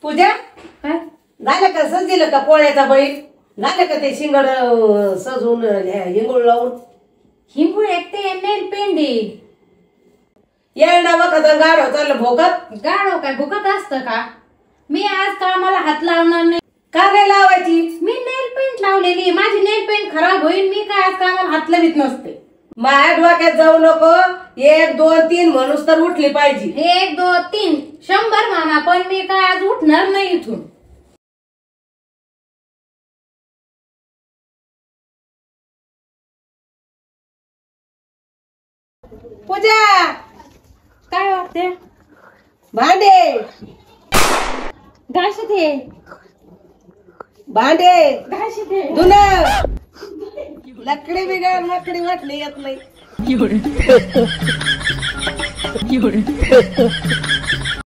पूजा काय झालं का सजलं का पोळ्याचा बैल झालं का ते शिंगड सजून हिंगुळ लावून हिंगुळ एकटे नेल पेंडी येणा वखत गाढव चाललं भोकत गाढव काय भुकत असतं का? मी आज कामाला हात लावणार नाही. का नाही लावायची? मी नेल पेंट लावलेली, माझी नेल पेंट खराब होईल. मी काय आज कामाला हात लावित नसते. माझ्या डोक्यात जाऊ नको. 1 2 3 म्हणूस तर उठली पाहिजे. 1 2 3 100 म्हणा, पण मी काय आज उठणार नाही इथून. पूजा काय वाटते? भांडे घाशी दे, भांडे घाशी दे. धुन लकडी बिघड लकडी वाटली येत नाही.